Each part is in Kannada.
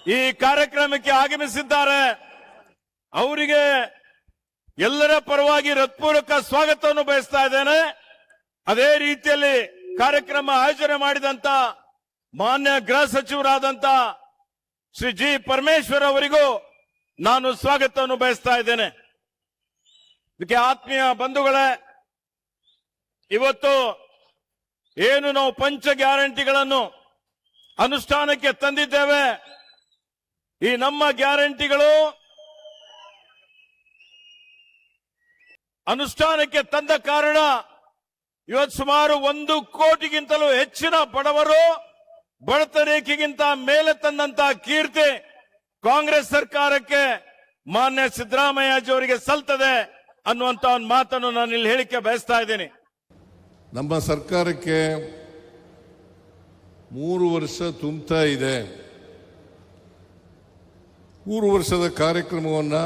ಈ ಕಾರ್ಯಕ್ರಮಕ್ಕೆ ಆಗಮಿಸಿದ್ದಾರೆ. ಅವರಿಗೆ ಎಲ್ಲರ ಪರವಾಗಿ ಹೃತ್ಪೂರ್ವಕ ಸ್ವಾಗತವನ್ನು ಬಯಸ್ತಾ ಇದ್ದೇನೆ. ಅದೇ ರೀತಿಯಲ್ಲಿ ಕಾರ್ಯಕ್ರಮ ಆಯೋಜನೆ ಮಾಡಿದಂತ ಮಾನ್ಯ ಗೃಹ ಸಚಿವರಾದಂತ ಶ್ರೀ ಜಿ ಪರಮೇಶ್ವರ್ ಅವರಿಗೂ ನಾನು ಸ್ವಾಗತವನ್ನು ಬಯಸ್ತಾ ಇದ್ದೇನೆ. ಇದಕ್ಕೆ ಆತ್ಮೀಯ ಬಂಧುಗಳೇ, ಇವತ್ತು ಏನು ನಾವು ಪಂಚ ಗ್ಯಾರಂಟಿಗಳನ್ನು ಅನುಷ್ಠಾನಕ್ಕೆ ತಂದಿದ್ದೇವೆ, ಈ ನಮ್ಮ ಗ್ಯಾರಂಟಿಗಳು ಅನುಷ್ಠಾನಕ್ಕೆ ತಂದ ಕಾರಣ ಇವತ್ತು ಸುಮಾರು 1 ಕೋಟಿಗಿಂತಲೂ ಹೆಚ್ಚಿನ ಬಡವರು ಬಡತನ ರೇಖೆಗಿಂತ ಮೇಲೆ ತಂದಂತ ಕೀರ್ತಿ ಕಾಂಗ್ರೆಸ್ ಸರ್ಕಾರಕ್ಕೆ ಮಾನ್ಯ ಸಿದ್ದರಾಮಯ್ಯಜಿ ಅವರಿಗೆ ಸಲ್ತದೆ ಅನ್ನುವಂತ ಒಂದು ಮಾತನ್ನು ನಾನು ಇಲ್ಲಿ ಹೇಳಿಕೆ ಬಯಸ್ತಾ ಇದ್ದೀನಿ. ನಮ್ಮ ಸರ್ಕಾರಕ್ಕೆ 3 ವರ್ಷ ತುಂಬುತ್ತಾ ಇದೆ. 3 ವರ್ಷದ ಕಾರ್ಯಕ್ರಮವನ್ನು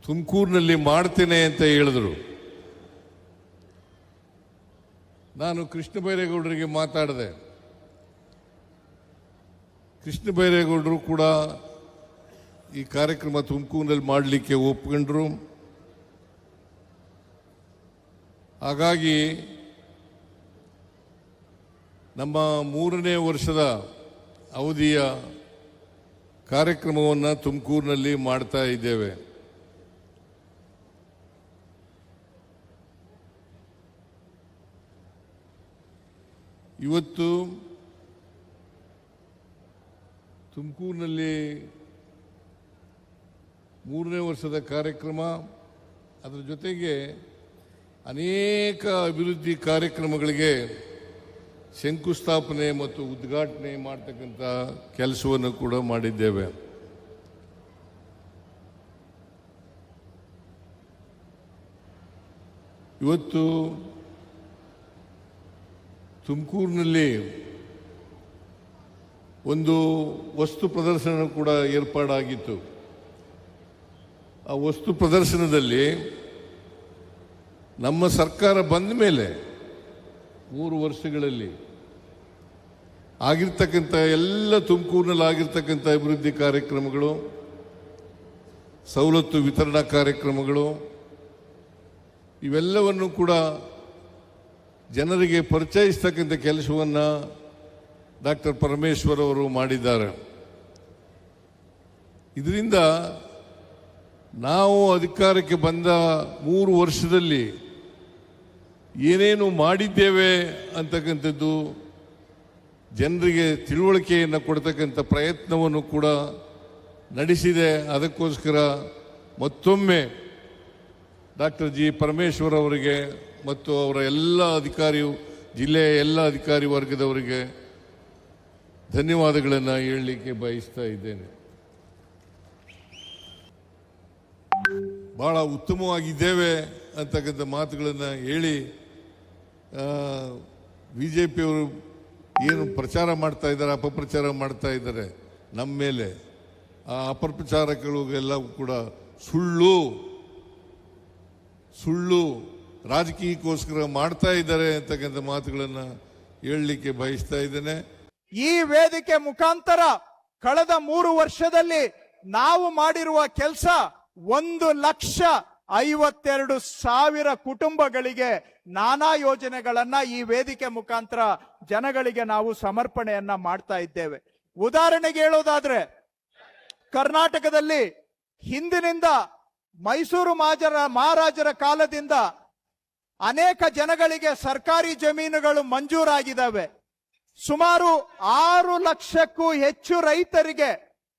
ತುಮಕೂರಿನಲ್ಲಿ ಮಾಡ್ತೇನೆ ಅಂತ ಹೇಳಿದ್ರು. ನಾನು ಕೃಷ್ಣ ಬೈರೇಗೌಡರಿಗೆ ಮಾತಾಡಿದೆ. ಕೃಷ್ಣ ಬೈರೇಗೌಡರು ಕೂಡ ಈ ಕಾರ್ಯಕ್ರಮ ತುಮಕೂರಿನಲ್ಲಿ ಮಾಡಲಿಕ್ಕೆ ಒಪ್ಕೊಂಡ್ರು. ಹಾಗಾಗಿ ನಮ್ಮ 3ನೇ ವರ್ಷದ ಅವಧಿಯ ಕಾರ್ಯಕ್ರಮವನ್ನು ತುಮಕೂರಿನಲ್ಲಿ ಮಾಡ್ತಾ ಇದ್ದೇವೆ. ಇವತ್ತು ತುಮಕೂರಿನಲ್ಲಿ 3ನೇ ವರ್ಷದ ಕಾರ್ಯಕ್ರಮ, ಅದರ ಜೊತೆಗೆ ಅನೇಕ ಅಭಿವೃದ್ಧಿ ಕಾರ್ಯಕ್ರಮಗಳಿಗೆ ಶಂಕುಸ್ಥಾಪನೆ ಮತ್ತು ಉದ್ಘಾಟನೆ ಮಾಡತಕ್ಕಂಥ ಕೆಲಸವನ್ನು ಕೂಡ ಮಾಡಿದ್ದೇವೆ. ಇವತ್ತು ತುಮಕೂರಿನಲ್ಲಿ ಒಂದು ವಸ್ತು ಪ್ರದರ್ಶನ ಕೂಡ ಏರ್ಪಾಡಾಗಿತ್ತು. ಆ ವಸ್ತು ಪ್ರದರ್ಶನದಲ್ಲಿ ನಮ್ಮ ಸರ್ಕಾರ ಬಂದ ಮೇಲೆ 3 ವರ್ಷಗಳಲ್ಲಿ ಆಗಿರ್ತಕ್ಕಂಥ ಎಲ್ಲ ತುಮಕೂರಿನಲ್ಲಿ ಆಗಿರ್ತಕ್ಕಂಥ ಅಭಿವೃದ್ಧಿ ಕಾರ್ಯಕ್ರಮಗಳು, ಸವಲತ್ತು ವಿತರಣಾ ಕಾರ್ಯಕ್ರಮಗಳು, ಇವೆಲ್ಲವನ್ನು ಕೂಡ ಜನರಿಗೆ ಪರಿಚಯಿಸ್ತಕ್ಕಂಥ ಕೆಲಸವನ್ನು ಡಾಕ್ಟರ್ ಪರಮೇಶ್ವರ್ ಅವರು ಮಾಡಿದ್ದಾರೆ. ಇದರಿಂದ ನಾವು ಅಧಿಕಾರಕ್ಕೆ ಬಂದ 3 ವರ್ಷದಲ್ಲಿ ಏನೇನು ಮಾಡಿದ್ದೇವೆ ಅಂತಕ್ಕಂಥದ್ದು ಜನರಿಗೆ ತಿಳುವಳಿಕೆಯನ್ನು ಕೊಡ್ತಕ್ಕಂಥ ಪ್ರಯತ್ನವನ್ನು ಕೂಡ ನಡೆಸಿದೆ. ಅದಕ್ಕೋಸ್ಕರ ಮತ್ತೊಮ್ಮೆ ಡಾಕ್ಟರ್ ಜಿ ಪರಮೇಶ್ವರ್ ಅವರಿಗೆ ಮತ್ತು ಅವರ ಎಲ್ಲ ಜಿಲ್ಲೆಯ ಎಲ್ಲ ಅಧಿಕಾರಿ ವರ್ಗದವರಿಗೆ ಧನ್ಯವಾದಗಳನ್ನು ಹೇಳಲಿಕ್ಕೆ ಬಯಸ್ತಾ ಇದ್ದೇನೆ. ಬಹಳ ಉತ್ತಮವಾಗಿದ್ದೇವೆ ಅಂತಕ್ಕಂಥ ಮಾತುಗಳನ್ನು ಹೇಳಿ ಬಿಜೆಪಿಯವರು ಏನು ಪ್ರಚಾರ ಮಾಡ್ತಾ ಇದ್ದಾರೆ, ಅಪಪ್ರಚಾರ ಮಾಡ್ತಾ ಇದ್ದಾರೆ ನಮ್ಮ ಮೇಲೆ, ಆ ಅಪಪ್ರಚಾರಗಳಿಗೆಲ್ಲ ಕೂಡ ಸುಳ್ಳು ರಾಜಕೀಯಕ್ಕೋಸ್ಕರ ಮಾಡ್ತಾ ಇದ್ದಾರೆ ಅಂತಕ್ಕಂಥ ಮಾತುಗಳನ್ನು ಹೇಳಲಿಕ್ಕೆ ಬಯಸ್ತಾ ಇದ್ದೇನೆ. ಈ ವೇದಿಕೆ ಮುಖಾಂತರ ಕಳೆದ 3 ವರ್ಷದಲ್ಲಿ ನಾವು ಮಾಡಿರುವ ಕೆಲಸ 1,52,000 ಕುಟುಂಬಗಳಿಗೆ ನಾನಾ ಯೋಜನೆಗಳನ್ನ ಈ ವೇದಿಕೆ ಮುಖಾಂತರ ಜನಗಳಿಗೆ ನಾವು ಸಮರ್ಪಣೆಯನ್ನ ಮಾಡ್ತಾ ಇದ್ದೇವೆ. ಉದಾಹರಣೆಗೆ ಹೇಳೋದಾದ್ರೆ, ಕರ್ನಾಟಕದಲ್ಲಿ ಹಿಂದಿನಿಂದ ಮೈಸೂರು ಮಹಾರಾಜರ ಕಾಲದಿಂದ ಅನೇಕ ಜನಗಳಿಗೆ ಸರ್ಕಾರಿ ಜಮೀನುಗಳು ಮಂಜೂರಾಗಿದ್ದಾವೆ. ಸುಮಾರು 6 ಲಕ್ಷಕ್ಕೂ ಹೆಚ್ಚು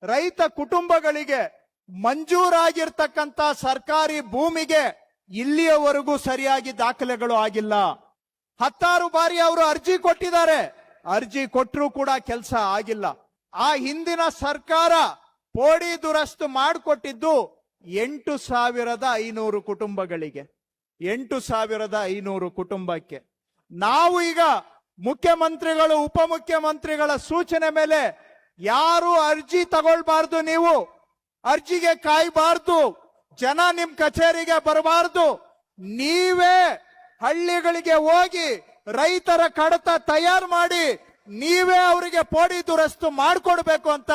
ರೈತ ಕುಟುಂಬಗಳಿಗೆ ಮಂಜೂರಾಗಿರ್ತಕ್ಕಂಥ ಸರ್ಕಾರಿ ಭೂಮಿಗೆ ಇಲ್ಲಿಯವರೆಗೂ ಸರಿಯಾಗಿ ದಾಖಲೆಗಳು ಆಗಿಲ್ಲ. 10 ಬಾರಿ ಅವರು ಅರ್ಜಿ ಕೊಟ್ಟಿದ್ದಾರೆ, ಅರ್ಜಿ ಕೊಟ್ಟರೂ ಕೂಡ ಕೆಲಸ ಆಗಿಲ್ಲ. ಆ ಹಿಂದಿನ ಸರ್ಕಾರ ಪೋಡಿ ದುರಸ್ತು ಮಾಡಿಕೊಟ್ಟಿದ್ದು 8,500 ಕುಟುಂಬಗಳಿಗೆ, 8,500 ಕುಟುಂಬಕ್ಕೆ. ನಾವು ಈಗ ಮುಖ್ಯಮಂತ್ರಿಗಳು ಉಪಮುಖ್ಯಮಂತ್ರಿಗಳ ಸೂಚನೆ ಮೇಲೆ ಯಾರು ಅರ್ಜಿ ತಗೊಳ್ಬಾರ್ದು, ನೀವು ಅರ್ಜಿಗೆ ಕಾಯಬಾರ್ದು, ಜನ ನಿಮ್ ಕಚೇರಿಗೆ ಬರಬಾರ್ದು, ನೀವೇ ಹಳ್ಳಿಗಳಿಗೆ ಹೋಗಿ ರೈತರ ಕಡತ ತಯಾರು ಮಾಡಿ ನೀವೇ ಅವರಿಗೆ ಪೋಡಿ ದುರಸ್ತು ಮಾಡಿಕೊಡ್ಬೇಕು ಅಂತ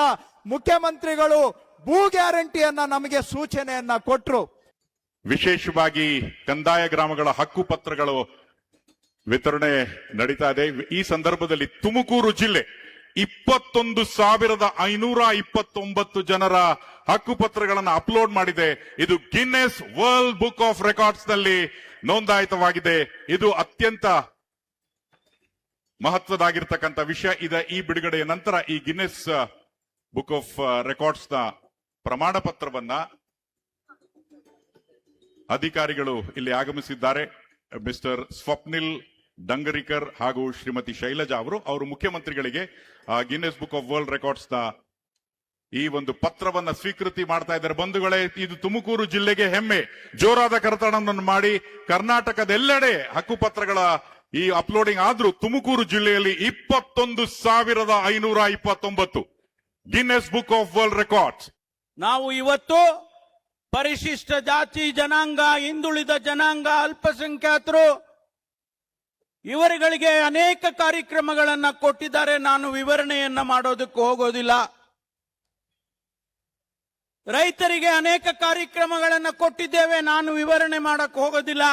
ಮುಖ್ಯಮಂತ್ರಿಗಳು ಭೂ ಗ್ಯಾರಂಟಿಯನ್ನ ನಮಗೆ ಸೂಚನೆಯನ್ನ ಕೊಟ್ರು. ವಿಶೇಷವಾಗಿ ಕಂದಾಯ ಗ್ರಾಮಗಳ ಹಕ್ಕು ಪತ್ರಗಳು ವಿತರಣೆ ನಡೀತಾ ಇದೆ. ಈ ಸಂದರ್ಭದಲ್ಲಿ ತುಮಕೂರು ಜಿಲ್ಲೆ 21,529 ಜನರ ಹಕ್ಕುಪತ್ರಗಳನ್ನು ಅಪ್ಲೋಡ್ ಮಾಡಿದೆ. ಇದು Guinness world book of records ನಲ್ಲಿ ನೋಂದಾಯಿತವಾಗಿದೆ. ಇದು ಅತ್ಯಂತ ಮಹತ್ವದಾಗಿರ್ತಕ್ಕಂಥ ವಿಷಯ. ಈ ಬಿಡುಗಡೆಯ ನಂತರ ಈ ಗಿನ್ನೆಸ್ ಬುಕ್ ಆಫ್ ರೆಕಾರ್ಡ್ಸ್ ನ ಪ್ರಮಾಣ ಪತ್ರವನ್ನ ಅಧಿಕಾರಿಗಳು ಇಲ್ಲಿ ಆಗಮಿಸಿದ್ದಾರೆ. ಮಿಸ್ಟರ್ ಸ್ವಪ್ನಿಲ್ ಡಂಗರಿಕರ್ ಹಾಗೂ ಶ್ರೀಮತಿ ಶೈಲಜಾ ಅವರು ಮುಖ್ಯಮಂತ್ರಿಗಳಿಗೆ Guinness book of world records ನ ಈ ಒಂದು ಪತ್ರವನ್ನ ಸ್ವೀಕೃತಿ ಮಾಡ್ತಾ ಇದ್ದಾರೆ. ಬಂಧುಗಳೇ, ಇದು ತುಮಕೂರು ಜಿಲ್ಲೆಗೆ ಹೆಮ್ಮೆ. ಜೋರಾದ ಕರತಾಡವನ್ನು ಮಾಡಿ ಕರ್ನಾಟಕದೆಲ್ಲೆಡೆ ಹಕ್ಕುಪತ್ರಗಳ ಈ ಅಪ್ಲೋಡಿಂಗ್ ಆದ್ರೂ ತುಮಕೂರು ಜಿಲ್ಲೆಯಲ್ಲಿ 21,529 Guinness book of world records. ನಾವು ಇವತ್ತು ಪರಿಶಿಷ್ಟ ಜಾತಿ ಜನಾಂಗ, ಹಿಂದುಳಿದ ಜನಾಂಗ, ಅಲ್ಪಸಂಖ್ಯಾತರು ಇವರುಗಳಿಗೆ ಅನೇಕ ಕಾರ್ಯಕ್ರಮಗಳನ್ನ ಕೊಟ್ಟಿದ್ದಾರೆ. ನಾನು ವಿವರಣೆಯನ್ನ ಮಾಡೋದಕ್ಕೆ ಹೋಗೋದಿಲ್ಲ. ರೈತರಿಗೆ ಅನೇಕ ಕಾರ್ಯಕ್ರಮಗಳನ್ನ ಕೊಟ್ಟಿದ್ದೇವೆ, ನಾನು ವಿವರಣೆ ಮಾಡಕ್ ಹೋಗೋದಿಲ್ಲ.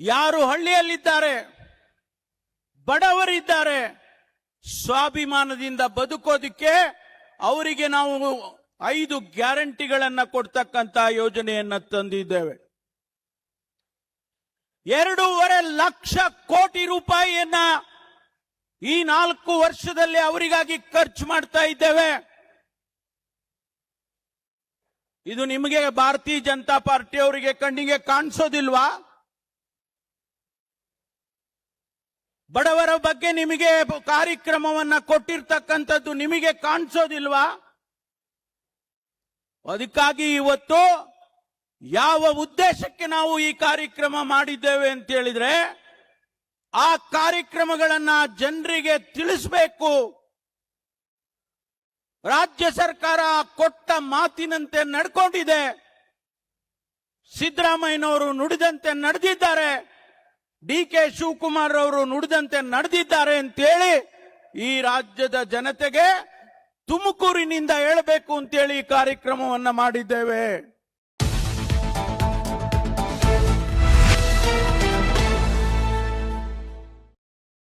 ಯಾರು ಹಳ್ಳಿಯಲ್ಲಿದ್ದಾರೆ, ಬಡವರಿದ್ದಾರೆ, ಸ್ವಾಭಿಮಾನದಿಂದ ಬದುಕೋದಿಕ್ಕೆ ಅವರಿಗೆ ನಾವು 5 ಗ್ಯಾರಂಟಿಗಳನ್ನ ಕೊಡ್ತಕ್ಕಂತ ಯೋಜನೆಯನ್ನ ತಂದಿದ್ದೇವೆ. 2.5 ಲಕ್ಷ ಕೋಟಿ ರೂಪಾಯಿಯನ್ನ ಈ 4 ವರ್ಷದಲ್ಲಿ ಅವರಿಗಾಗಿ ಖರ್ಚು ಮಾಡ್ತಾ ಇದ್ದೇವೆ. ಇದು ನಿಮಗೆ ಭಾರತೀಯ ಜನತಾ ಪಾರ್ಟಿ ಅವರಿಗೆ ಕಣ್ಣಿಗೆ ಕಾಣಿಸೋದಿಲ್ವಾ? ಬಡವರ ಬಗ್ಗೆ ನಿಮಗೆ ಕಾರ್ಯಕ್ರಮವನ್ನ ಕೊಟ್ಟಿರ್ತಕ್ಕಂಥದ್ದು ನಿಮಗೆ ಕಾಣಿಸೋದಿಲ್ವಾ? ಅದಕ್ಕಾಗಿ ಇವತ್ತು ಯಾವ ಉದ್ದೇಶಕ್ಕೆ ನಾವು ಈ ಕಾರ್ಯಕ್ರಮ ಮಾಡಿದ್ದೇವೆ ಅಂತ ಹೇಳಿದ್ರೆ, ಆ ಕಾರ್ಯಕ್ರಮಗಳನ್ನ ಜನರಿಗೆ ತಿಳಿಸಬೇಕು. ರಾಜ್ಯ ಸರ್ಕಾರ ಕೊಟ್ಟ ಮಾತಿನಂತೆ ನಡ್ಕೊಂಡಿದೆ. ಸಿದ್ದರಾಮಯ್ಯನವರು ನುಡಿದಂತೆ ನಡೆದಿದ್ದಾರೆ, DK ಶಿವಕುಮಾರ್ ಅವರು ನುಡಿದಂತೆ ನಡೆದಿದ್ದಾರೆ ಅಂತೇಳಿ ಈ ರಾಜ್ಯದ ಜನತೆಗೆ ತುಮಕೂರಿನಿಂದ ಹೇಳಬೇಕು ಅಂತೇಳಿ ಈ ಕಾರ್ಯಕ್ರಮವನ್ನ ಮಾಡಿದ್ದೇವೆ.